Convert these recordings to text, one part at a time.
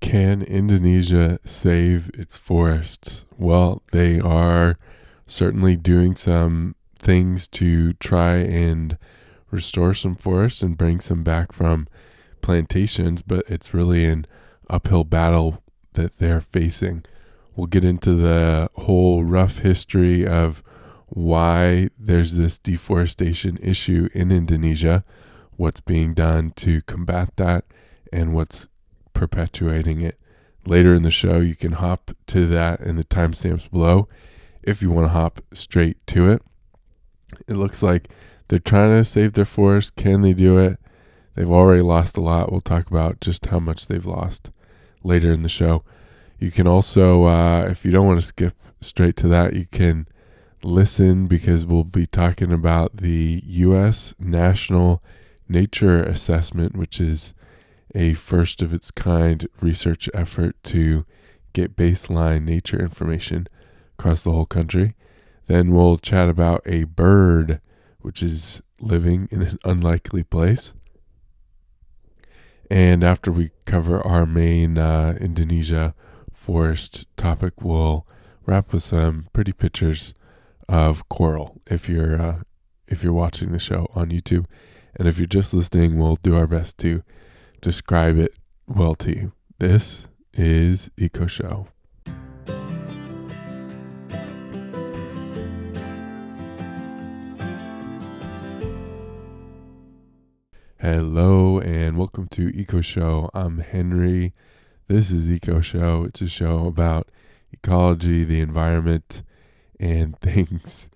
Can Indonesia save its forests? Well, they are certainly doing some things to try and restore some forests and bring some back from plantations, but it's really an uphill battle that they're facing. We'll get into the whole rough history of why there's this deforestation issue in Indonesia, what's being done to combat that, and what's perpetuating it. Later in the show, you can hop to that in the timestamps below if you want to hop straight to it. It looks like they're trying to save their forest. Can they do it? They've already lost a lot. We'll talk about just how much they've lost later in the show. You can also, if you don't want to skip straight to that, you can listen because we'll be talking about the U.S. National Nature Assessment, which is a first of its kind research effort to get baseline nature information across the whole country. Then we'll chat about a bird which is living in an unlikely place. And after we cover our main Indonesia forest topic, we'll wrap with some pretty pictures of coral if you're watching the show on YouTube. And if you're just listening, we'll do our best to describe it well to you. This is Eco Show. Hello and welcome to Eco Show. I'm Henry. This is Eco Show. It's a show about ecology, the environment, and things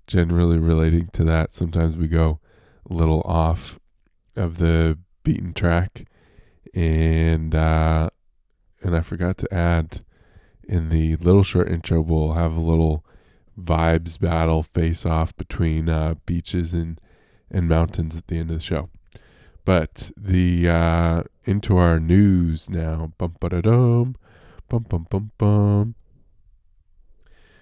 generally relating to that. Sometimes we go a little off of the beaten track, and I forgot to add in the little short intro, we'll have a little vibes battle face off between beaches and mountains at the end of the show. But the into our news now. Bum-ba-da-dum, bum-bum-bum-bum.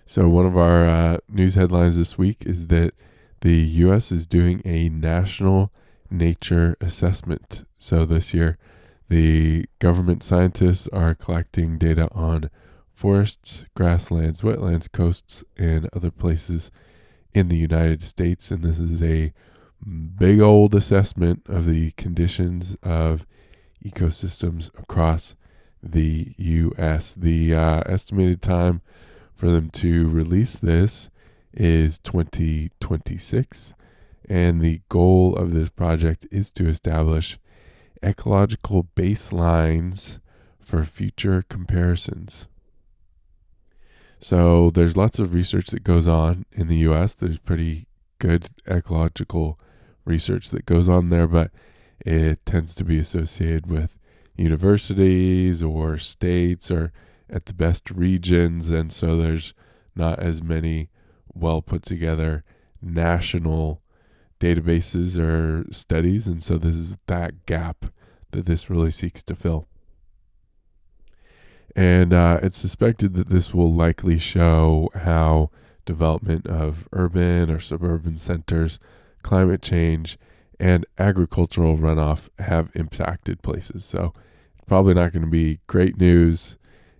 So one of our news headlines this week is that the U.S. is doing a national nature assessment. So this year, the government scientists are collecting data on forests, grasslands, wetlands, coasts, and other places in the United States. And this is a big old assessment of the conditions of ecosystems across the U.S. The estimated time for them to release this is 2026, and the goal of this project is to establish ecological baselines for future comparisons. So there's lots of research that goes on in the U.S. There's pretty good ecological research that goes on there, but it tends to be associated with universities or states or at the best regions, and so there's not as many well put together national databases or studies, and so this is that gap that this really seeks to fill. And it's suspected that this will likely show how development of urban or suburban centers, climate change, and agricultural runoff have impacted places. So it's probably not going to be great news,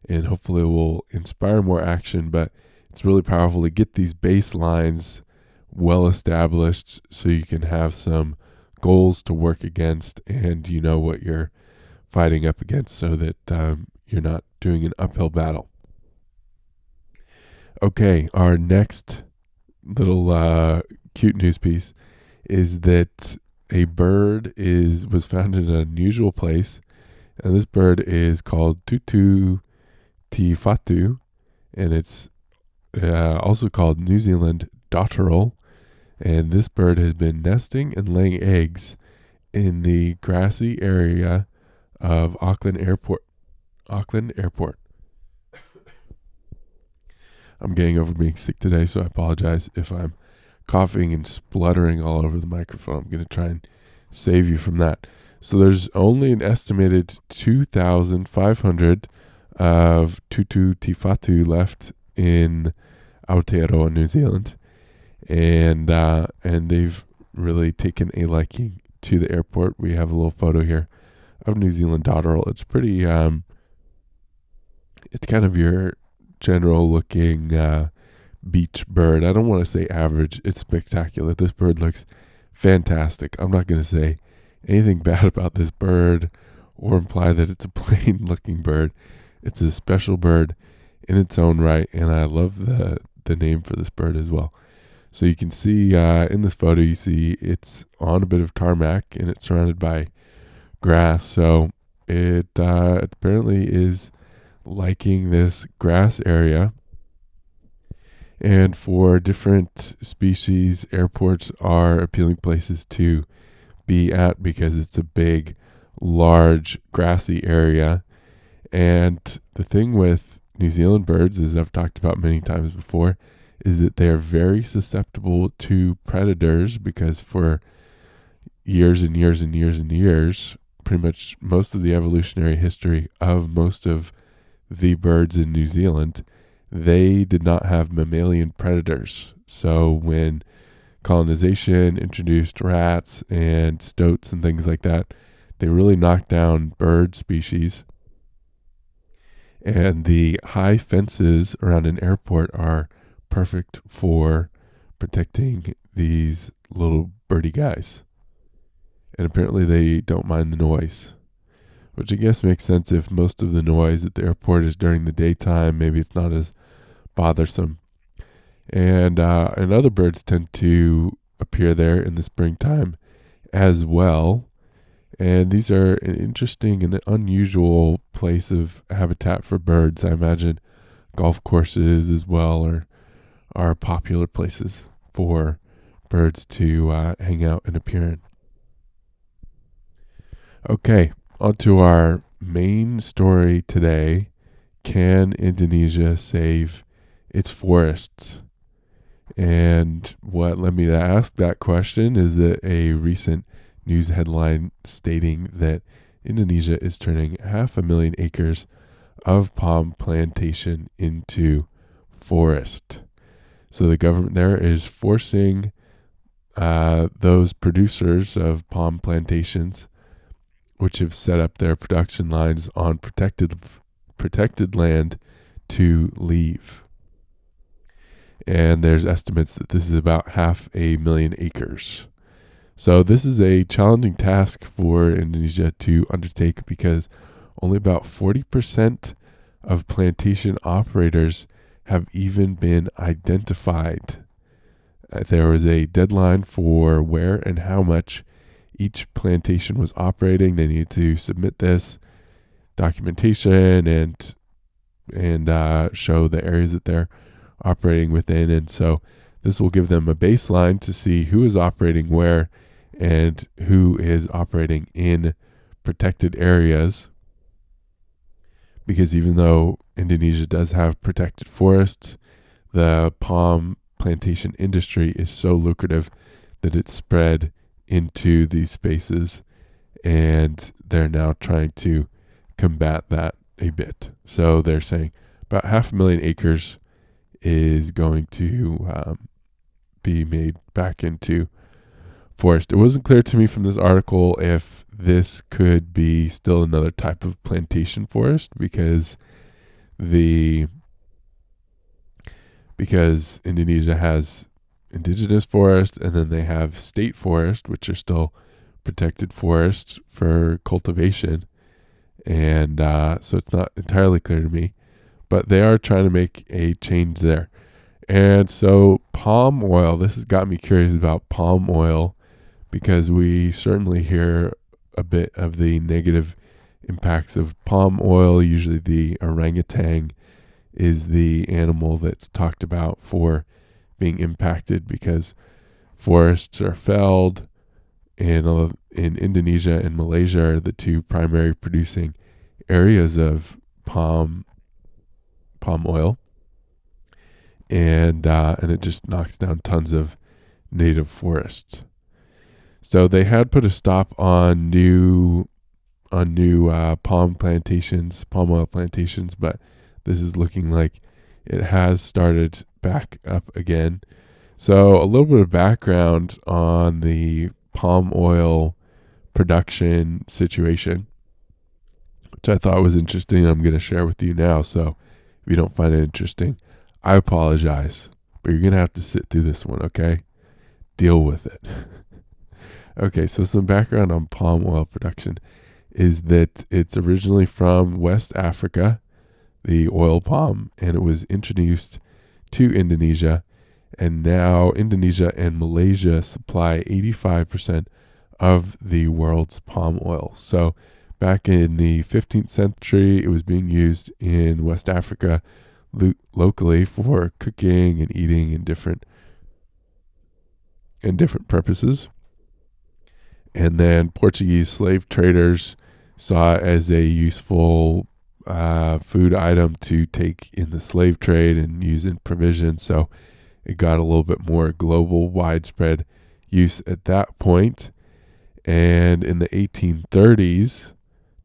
and hopefully it will inspire more action, but it's really powerful to get these baselines well established so you can have some goals to work against and you know what you're fighting up against so that you're not doing an uphill battle. Okay, our next little cute news piece is that a bird was found in an unusual place, and this bird is called tutu tifatu, and it's also called New Zealand dotterel, and this bird has been nesting and laying eggs in the grassy area of Auckland Airport. I'm getting over being sick today, so I apologize if I'm coughing and spluttering all over the microphone. I'm going to try and save you from that. So there's only an estimated 2,500 of tutu tifatu left in Aotearoa, New Zealand, and they've really taken a liking to the airport. We have a little photo here of New Zealand dotterel. It's pretty It's kind of your general looking beach bird. I don't want to say average. It's spectacular. This bird looks fantastic. I'm not going to say anything bad about this bird or imply that it's a plain looking bird. It's a special bird in its own right, and I love the name for this bird as well. So you can see in this photo, you see it's on a bit of tarmac and it's surrounded by grass. So it apparently is liking this grass area. And for different species, airports are appealing places to be at because it's a big, large, grassy area. And the thing with New Zealand birds, as I've talked about many times before, is that they are very susceptible to predators because for years and years and years and years, pretty much most of the evolutionary history of most of the birds in New Zealand, they did not have mammalian predators. So when colonization introduced rats and stoats and things like that, they really knocked down bird species. And the high fences around an airport are perfect for protecting these little birdie guys. And apparently they don't mind the noise, which I guess makes sense if most of the noise at the airport is during the daytime. Maybe it's not as bothersome. And other birds tend to appear there in the springtime as well. And these are an interesting and unusual place of habitat for birds. I imagine golf courses as well are popular places for birds to hang out and appear in. Okay, on to our main story today. Can Indonesia save its forests? And what led me to ask that question is that a recent news headline stating that Indonesia is turning 500,000 acres of palm plantation into forest. So the government there is forcing those producers of palm plantations, which have set up their production lines on protected land, to leave. And there's estimates that this is about 500,000 acres. So this is a challenging task for Indonesia to undertake because only about 40% of plantation operators have even been identified. There was a deadline for where and how much each plantation was operating. They needed to submit this documentation and show the areas that they're operating within. And so this will give them a baseline to see who is operating where and who is operating in protected areas. Because even though Indonesia does have protected forests, the palm plantation industry is so lucrative that it's spread into these spaces, and they're now trying to combat that a bit. So they're saying about 500,000 acres is going to be made back into forest. It wasn't clear to me from this article if this could be still another type of plantation forest because Indonesia has indigenous forest and then they have state forest, which are still protected forests for cultivation. And so it's not entirely clear to me, but they are trying to make a change there. And so palm oil, this has got me curious about palm oil because we certainly hear a bit of the negative impacts of palm oil. Usually the orangutan is the animal that's talked about for being impacted because forests are felled. In Indonesia and Malaysia are the two primary producing areas of palm oil. And it just knocks down tons of native forests. So they had put a stop on new palm oil plantations, but this is looking like it has started back up again. So a little bit of background on the palm oil production situation. which I thought was interesting. I'm going to share with you now. So if you don't find it interesting, I apologize, but you're going to have to sit through this one, okay? Deal with it. Okay, so some background on palm oil production is that it's originally from West Africa, the oil palm, and it was introduced to Indonesia. And now Indonesia and Malaysia supply 85% of the world's palm oil. So back in the 15th century, it was being used in West Africa locally for cooking and eating and different purposes. And then Portuguese slave traders saw it as a useful food item to take in the slave trade and use in provisions. So it got a little bit more global, widespread use at that point. And in the 1830s,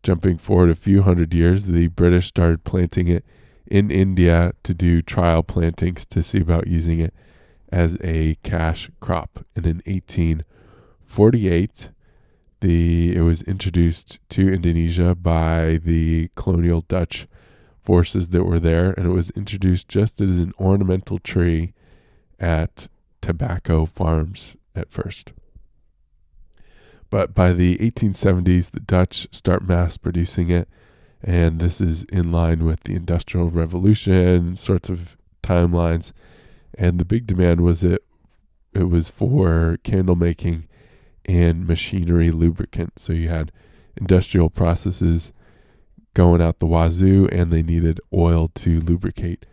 jumping forward a few hundred years, the British started planting it in India to do trial plantings to see about using it as a cash crop. And in 1848, it was introduced to Indonesia by the colonial Dutch forces that were there, and it was introduced just as an ornamental tree at tobacco farms at first. But by the 1870s, the Dutch start mass producing it, and this is in line with the Industrial Revolution sorts of timelines. And the big demand was it was for candle making and machinery lubricant. So you had industrial processes going out the wazoo, and they needed oil to lubricate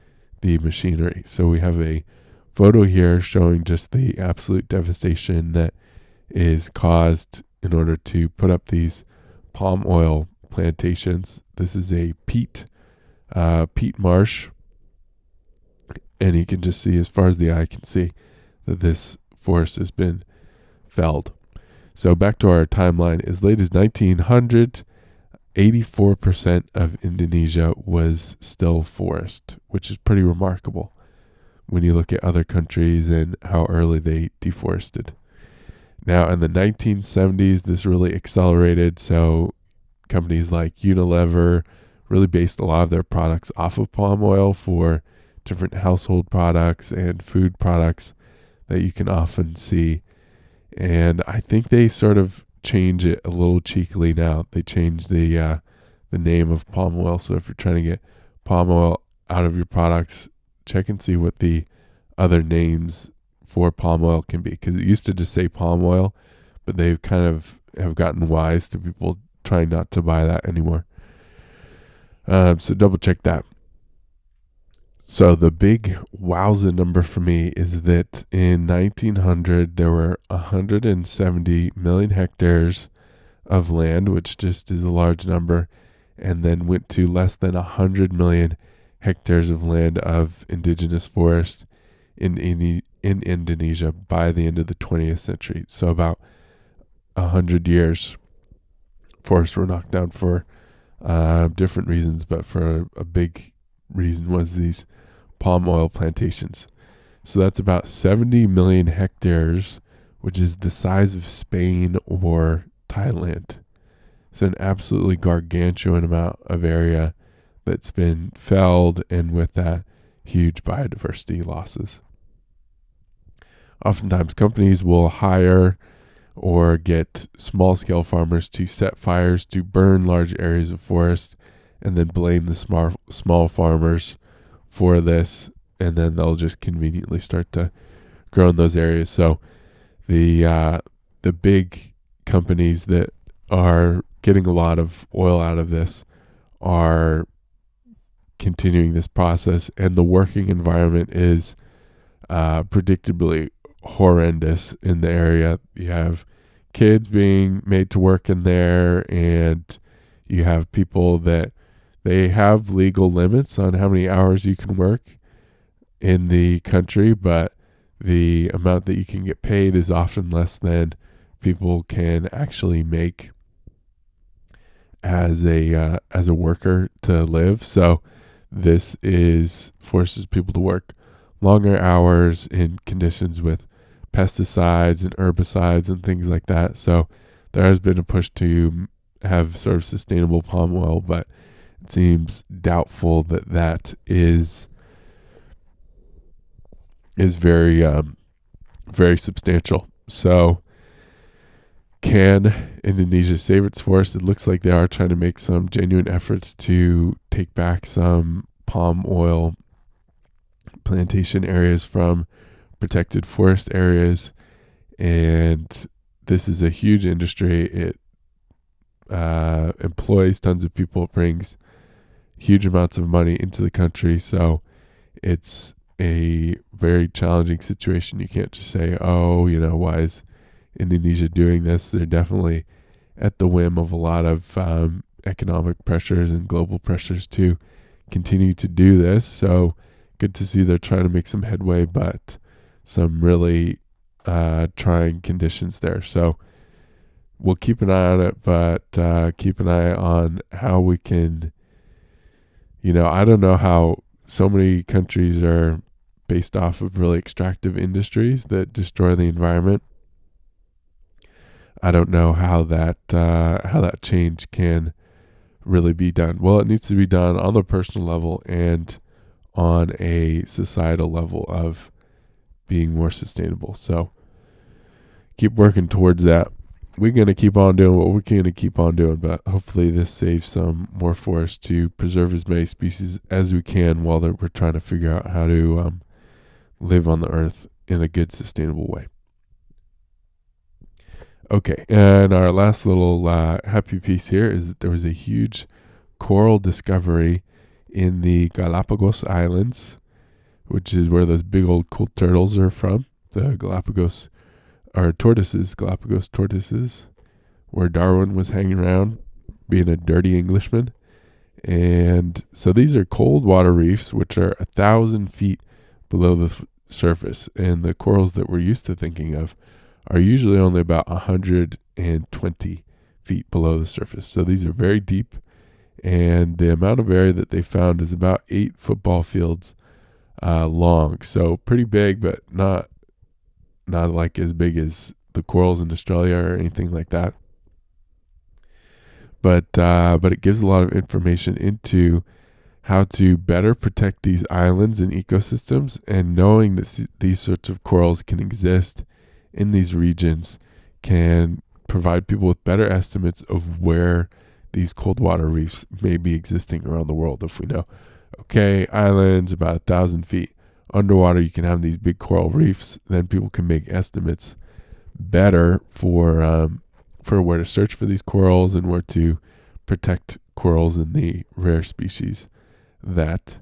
the machinery. So we have a photo here showing just the absolute devastation that is caused in order to put up these palm oil plantations. This is a peat marsh, and you can just see, as far as the eye can see, that this forest has been felled. So back to our timeline, as late as 1900, 84% of Indonesia was still forest, which is pretty remarkable when you look at other countries and how early they deforested. Now, in the 1970s, this really accelerated. So companies like Unilever really based a lot of their products off of palm oil for different household products and food products that you can often see. And I think they sort of change it a little cheekily now. They changed the name of palm oil. So if you're trying to get palm oil out of your products, check and see what the other names for palm oil can be. Because it used to just say palm oil, but they've kind of have gotten wise to people trying not to buy that anymore. So double check that. So the big wowza number for me is that in 1900, there were 170 million hectares of land, which just is a large number, and then went to less than 100 million hectares of land of indigenous forest in Indonesia by the end of the 20th century. So about 100 years, forests were knocked down for different reasons, but for a big reason was these palm oil plantations. So that's about 70 million hectares, which is the size of Spain or Thailand. So an absolutely gargantuan amount of area that's been felled, and with that, huge biodiversity losses. Oftentimes, companies will hire or get small-scale farmers to set fires to burn large areas of forest, and then blame the small farmers for this, and then they'll just conveniently start to grow in those areas. So the big companies that are getting a lot of oil out of this are continuing this process, and the working environment is predictably horrendous in the area. You have kids being made to work in there, and you have people that they have legal limits on how many hours you can work in the country, but the amount that you can get paid is often less than people can actually make as a worker to live. So this forces people to work longer hours in conditions with pesticides and herbicides and things like that. So there has been a push to have sort of sustainable palm oil, but it seems doubtful that that is very very substantial. So can Indonesia save its forest? It looks like they are trying to make some genuine efforts to take back some palm oil plantation areas from protected forest areas. And this is a huge industry. It employs tons of people. It brings huge amounts of money into the country. So it's a very challenging situation. You can't just say, oh, why is Indonesia doing this? They're definitely at the whim of a lot of economic pressures and global pressures to continue to do this. So good to see they're trying to make some headway, but some really trying conditions there. So we'll keep an eye on it, but keep an eye on how we can, I don't know how so many countries are based off of really extractive industries that destroy the environment. I don't know how that change can really be done. Well, it needs to be done on the personal level and on a societal level of being more sustainable. So keep working towards that. We're going to keep on doing what we're going to keep on doing, but hopefully this saves some more forest to preserve as many species as we can while we're trying to figure out how to live on the earth in a good, sustainable way. Okay, and our last little happy piece here is that there was a huge coral discovery in the Galapagos Islands, which is where those big old cool turtles are from. The Galapagos tortoises, where Darwin was hanging around being a dirty Englishman. And so these are cold water reefs, which are 1,000 feet below the surface. And the corals that we're used to thinking of are usually only about 120 feet below the surface. So these are very deep. And the amount of area that they found is about 8 football fields long. So pretty big, but not like as big as the corals in Australia or anything like that. But it gives a lot of information into how to better protect these islands and ecosystems, and knowing that these sorts of corals can exist in these regions can provide people with better estimates of where these cold water reefs may be existing around the world. If we know, okay, islands about 1,000 feet underwater, you can have these big coral reefs, then people can make estimates better for where to search for these corals and where to protect corals and the rare species that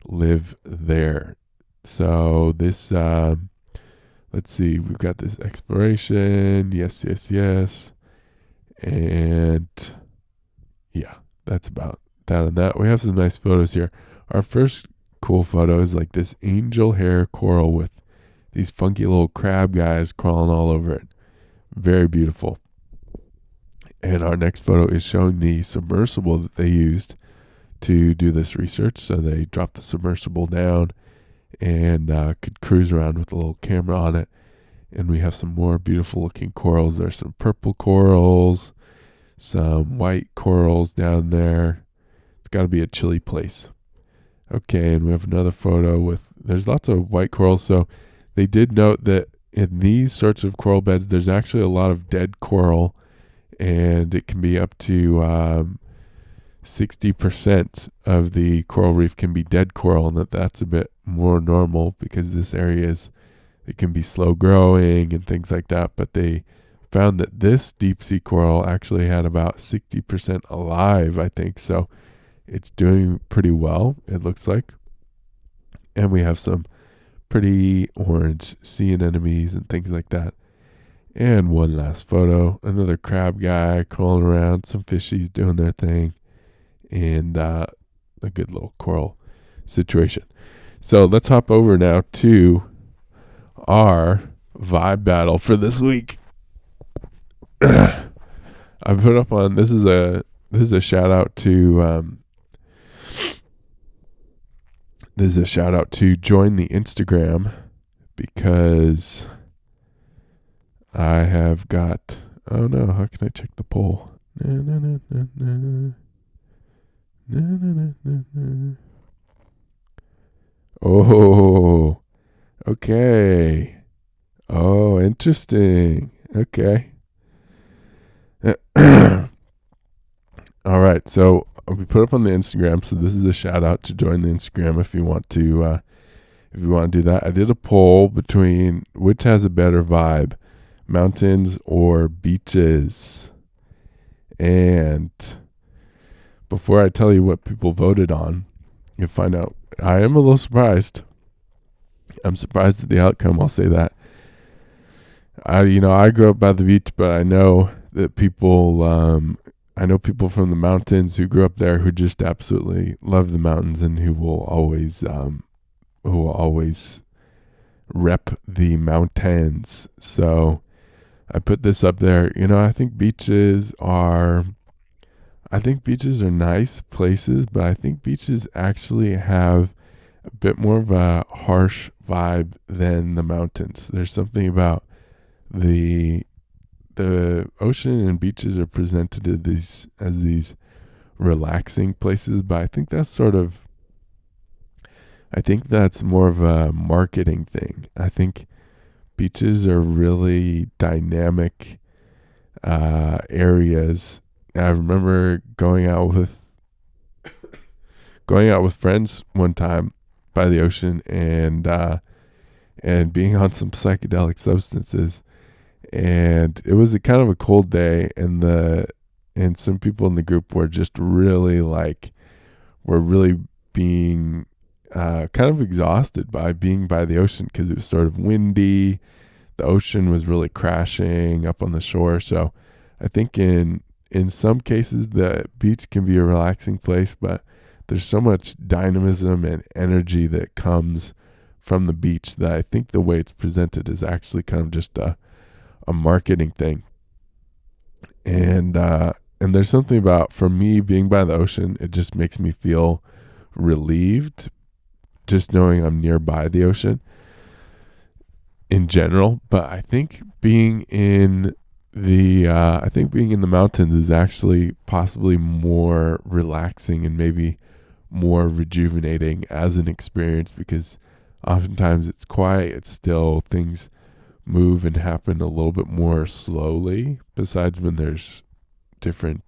live there. So this, let's see, we've got this exploration. Yes. And yeah, that's about that on that. We have some nice photos here. Our first cool photo is like this angel hair coral with these funky little crab guys crawling all over it. Very beautiful. And our next photo is showing the submersible that they used to do this research. So they dropped the submersible down and could cruise around with a little camera on it. And we have some more beautiful looking corals. There's some purple corals, some white corals down there. It's got to be a chilly place. Okay, and we have another photo there's lots of white corals. So they did note that in these sorts of coral beds, there's actually a lot of dead coral, and it can be up to 60% of the coral reef can be dead coral, and that's a bit more normal because this area it can be slow growing and things like that. But they found that this deep sea coral actually had about 60% alive, I think. So it's doing pretty well, it looks like. And we have some pretty orange sea anemones and things like that. And one last photo, another crab guy crawling around, some fishies doing their thing, and a good little coral situation. So let's hop over now to our vibe battle for this week. I put up on this is a shout out to join the Instagram, because I have got, oh no, how can I check the poll? Na, na, na, na, na. Na, na, na, na, na. Oh, okay. Oh, interesting. Okay. All right. So we put up on the Instagram. So this is a shout out to join the Instagram if you want to. If you want to do that, I did a poll between which has a better vibe, mountains or beaches. And before I tell you what people voted on, you'll find out. I am a little surprised. I'm surprised at the outcome. I'll say that. I grew up by the beach, but I know that people. I know people from the mountains who grew up there who just absolutely love the mountains and who will always rep the mountains. So I put this up there. I think beaches are nice places, but I think beaches actually have a bit more of a harsh vibe than the mountains. There's something about the ocean and beaches are presented as these relaxing places, but I think that's more of a marketing thing. I think beaches are really dynamic areas. I remember going out with friends one time by the ocean and being on some psychedelic substances, and it was a kind of a cold day, and some people in the group were just really being kind of exhausted by being by the ocean because it was sort of windy. The ocean was really crashing up on the shore. So I think in some cases the beach can be a relaxing place, but there's so much dynamism and energy that comes from the beach that I think the way it's presented is actually kind of just a marketing thing. And there's something about, for me, being by the ocean, it just makes me feel relieved just knowing I'm nearby the ocean in general. But I think being in the mountains is actually possibly more relaxing and maybe more rejuvenating as an experience, because oftentimes it's quiet, it's still, things move and happen a little bit more slowly, besides when there's different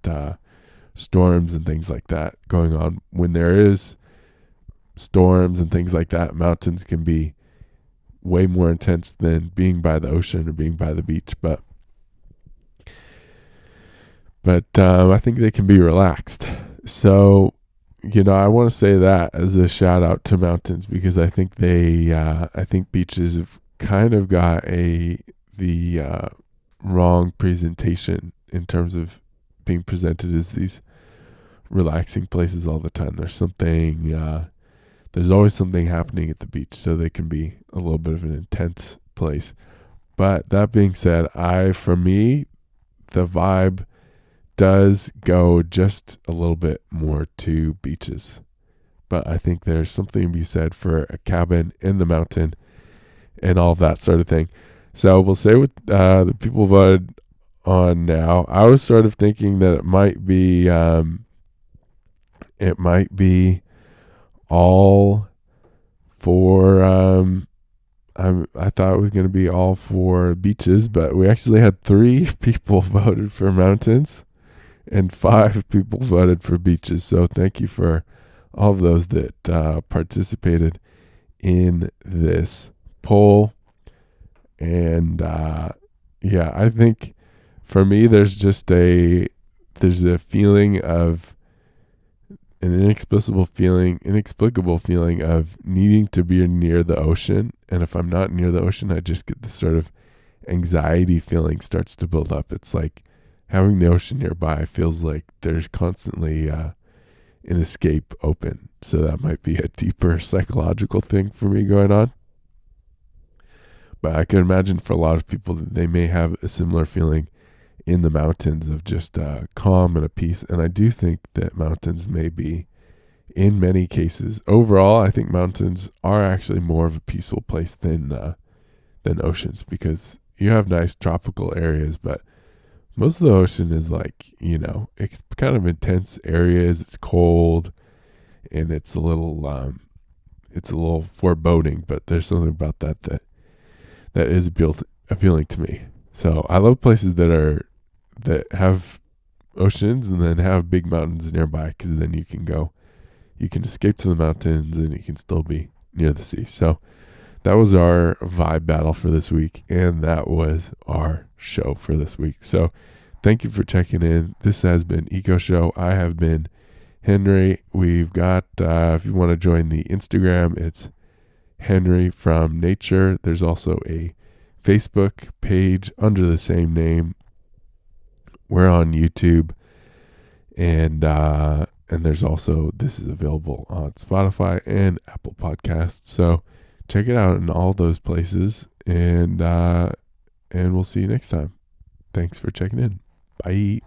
storms and things like that going on. When there is storms and things like that, mountains can be way more intense than being by the ocean or being by the beach, but I think they can be relaxed. So I want to say that as a shout out to mountains, because I think I think beaches have kind of got the wrong presentation in terms of being presented as these relaxing places all the time. There's always something happening at the beach, so they can be a little bit of an intense place. But that being said, for me, the vibe does go just a little bit more to beaches. But I think there's something to be said for a cabin in the mountain and all of that sort of thing. So we'll say what the people voted on now. I was sort of thinking that it might be all for I thought it was going to be all for beaches, but we actually had 3 people voted for mountains and 5 people voted for beaches. So thank you for all of those that participated in this poll. And I think for me, there's a feeling of an inexplicable feeling of needing to be near the ocean. And if I'm not near the ocean, I just get this sort of anxiety feeling starts to build up. It's like having the ocean nearby feels like there's constantly an escape open. So that might be a deeper psychological thing for me going on. But I can imagine for a lot of people that they may have a similar feeling in the mountains of just calm and a peace. And I do think that mountains may be, in many cases, overall, I think mountains are actually more of a peaceful place than oceans, because you have nice tropical areas, but most of the ocean is like, it's kind of intense areas. It's cold and it's a little foreboding, but there's something about that is appealing to me. So I love places that have oceans and then have big mountains nearby, because then you can escape to the mountains and you can still be near the sea. So that was our vibe battle for this week, and that was our show for this week. So thank you for checking in. This has been Eco Show. I have been Henry. We've got, if you want to join the Instagram, it's Henry from Nature. There's also a Facebook page under the same name. We're on YouTube, and there's also, this is available on Spotify and Apple Podcasts. So check it out in all those places, and we'll see you next time. Thanks for checking in. Bye.